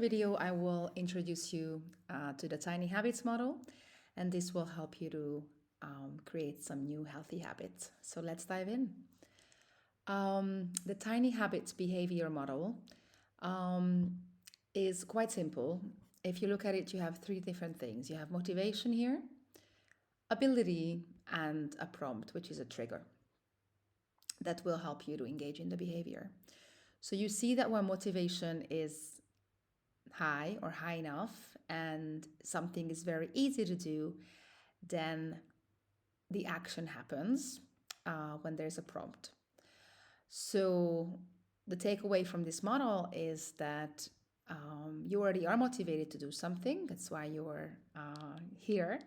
Video, I will introduce you to the Tiny Habits model, and this will help you to create some new healthy habits. So let's dive in. The Tiny Habits behavior model um, is quite simple. If you look at it, you have three different things. You have motivation here, ability, and a prompt, which is a trigger that will help you to engage in the behavior. So you see that when motivation is high or high enough and something is very easy to do, then the action happens when there's a prompt. So the takeaway from this model is that you already are motivated to do something. That's why you're here.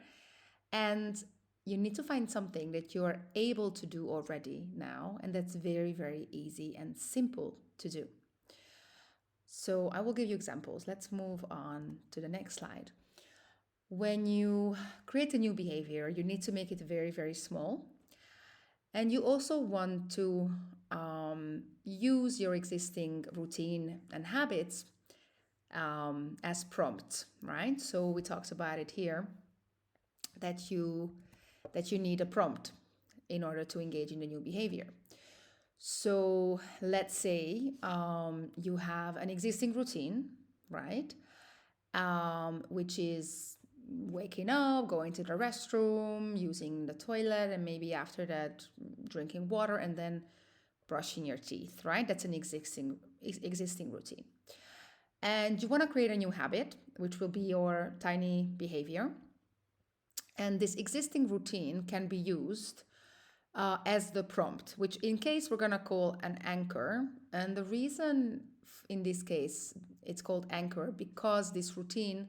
And you need to find something that you're able to do already now. And that's very, very easy and simple to do. So I will give you examples. Let's move on to the next slide. When you create a new behavior, you need to make it very, very small. And you also want to use your existing routine and habits as prompts, right? So we talked about it here that you need a prompt in order to engage in the new behavior. So let's say you have an existing routine, right? Which is waking up, going to the restroom, using the toilet, and maybe after that, drinking water and then brushing your teeth, right? That's an existing routine. And you want to create a new habit, which will be your tiny behavior. And this existing routine can be used as the prompt, which in case we're going to call an anchor. And the reason in this case it's called anchor because this routine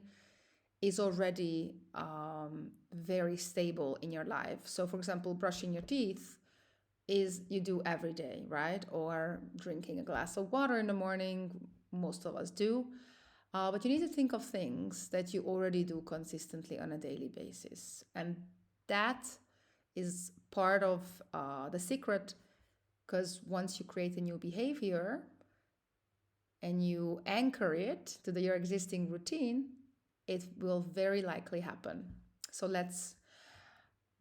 is already very stable in your life. So for example, brushing your teeth is you do every day, right? Or drinking a glass of water in the morning, most of us do. But you need to think of things that you already do consistently on a daily basis. And that is part of the secret, because once you create a new behavior and you anchor it to your existing routine, it will very likely happen. So let's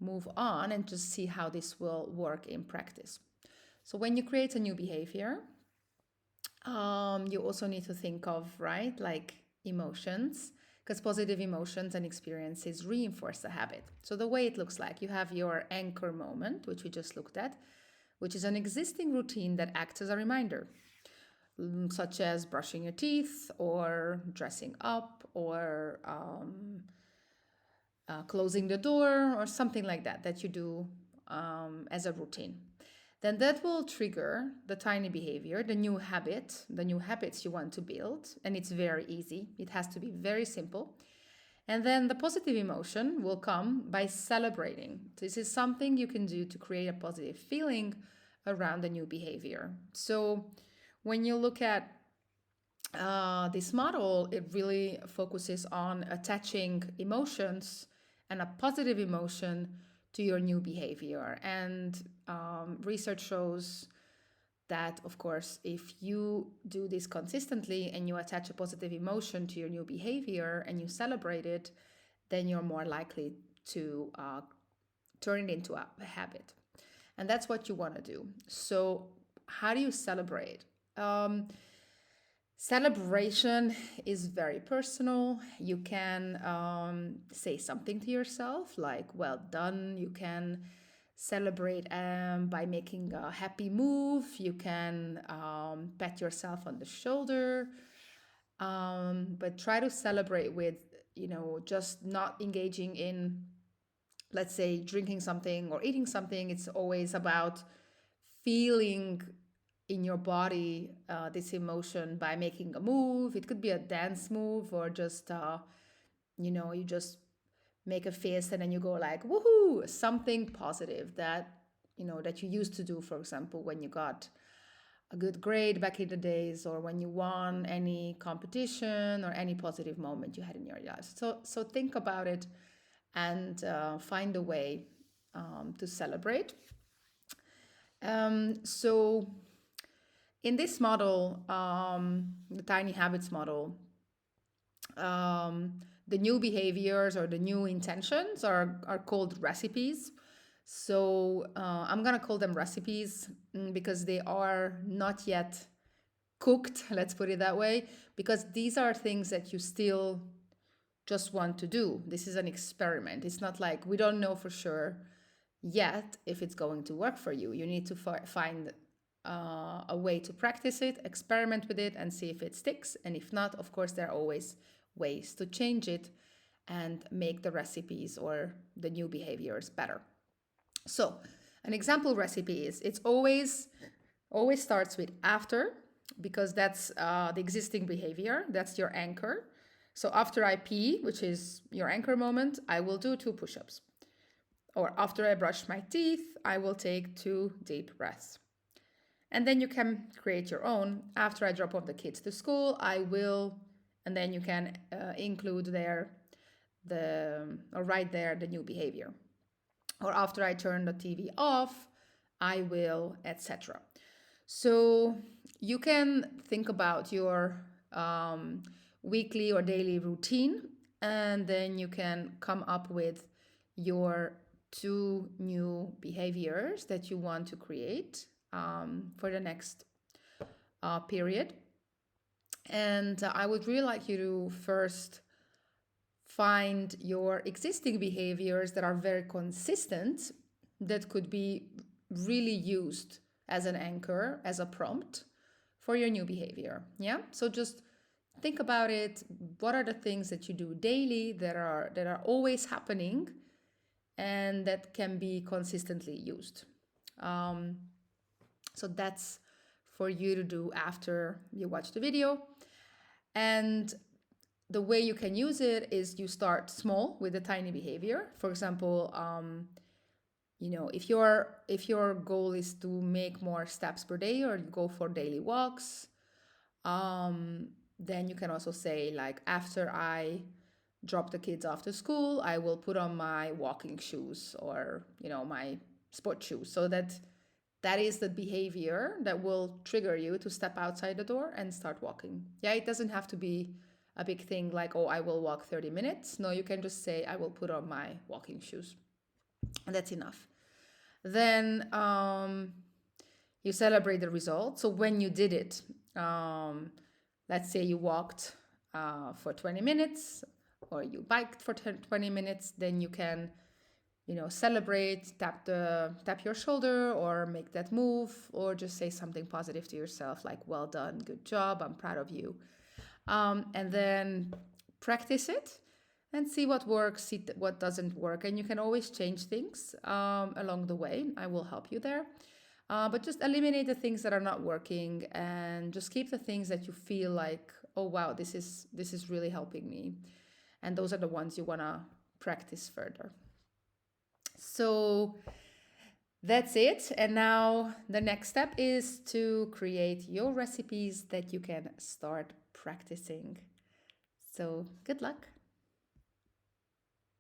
move on and just see how this will work in practice. So when you create a new behavior, you also need to think of, right, like emotions, because positive emotions and experiences reinforce the habit. So the way it looks like, you have your anchor moment, which we just looked at, which is an existing routine that acts as a reminder, such as brushing your teeth or dressing up or closing the door or something like that that you do as a routine. Then that will trigger the tiny behavior, the new habit, the new habits you want to build. And it's very easy. It has to be very simple. And then the positive emotion will come by celebrating. This is something you can do to create a positive feeling around the new behavior. So when you look at this model, it really focuses on attaching emotions and a positive emotion to your new behavior. And research shows that, of course, if you do this consistently and you attach a positive emotion to your new behavior and you celebrate it, then you're more likely to turn it into a habit. And that's what you want to do. So how do you celebrate? Celebration is very personal. You can say something to yourself like, well done. You can celebrate by making a happy move. You can pat yourself on the shoulder. But try to celebrate with, just not engaging in, let's say, drinking something or eating something. It's always about feeling in your body this emotion by making a move. It could be a dance move or just you just make a fist and then you go like woohoo, something positive that that you used to do, for example, when you got a good grade back in the days, or when you won any competition, or any positive moment you had in your life. So think about it and find a way to celebrate. So in this model, the Tiny Habits model, the new behaviors or the new intentions are called recipes. So I'm gonna call them recipes because they are not yet cooked, let's put it that way, because these are things that you still just want to do. This is an experiment. It's not like we don't know for sure yet if it's going to work for you. You need to find a way to practice it, experiment with it, and see if it sticks. And if not, of course, there are always ways to change it and make the recipes or the new behaviors better. So, an example recipe is it's always starts with after, because that's the existing behavior. That's your anchor. So after I pee, which is your anchor moment, I will do 2 push-ups. Or after I brush my teeth, I will take 2 deep breaths. And then you can create your own. After I drop off the kids to school, I will, and then you can include there or write there the new behavior. Or after I turn the TV off, I will, etc. So you can think about your weekly or daily routine, and then you can come up with your 2 new behaviors that you want to create for the next period. And I would really like you to first find your existing behaviors that are very consistent, that could be really used as an anchor, as a prompt for your new behavior. Yeah. So just think about it. What are the things that you do daily that are always happening and that can be consistently used? So that's for you to do after you watch the video. And the way you can use it is you start small with a tiny behavior. For example, if your goal is to make more steps per day or go for daily walks, then you can also say, like, after I drop the kids off to school, I will put on my walking shoes or my sport shoes, so that is the behavior that will trigger you to step outside the door and start walking. Yeah, it doesn't have to be a big thing like, oh, I will walk 30 minutes. No, you can just say, I will put on my walking shoes. And that's enough. Then you celebrate the result. So when you did it, let's say you walked for 20 minutes or you biked for 20 minutes, then you can celebrate, tap your shoulder or make that move, or just say something positive to yourself like, well done, good job, I'm proud of you. And then practice it and see what works, see what doesn't work. And you can always change things along the way. I will help you there. But just eliminate the things that are not working and just keep the things that you feel like, oh, wow, this is really helping me. And those are the ones you want to practice further. So that's it. And now the next step is to create your recipes that you can start practicing. So good luck.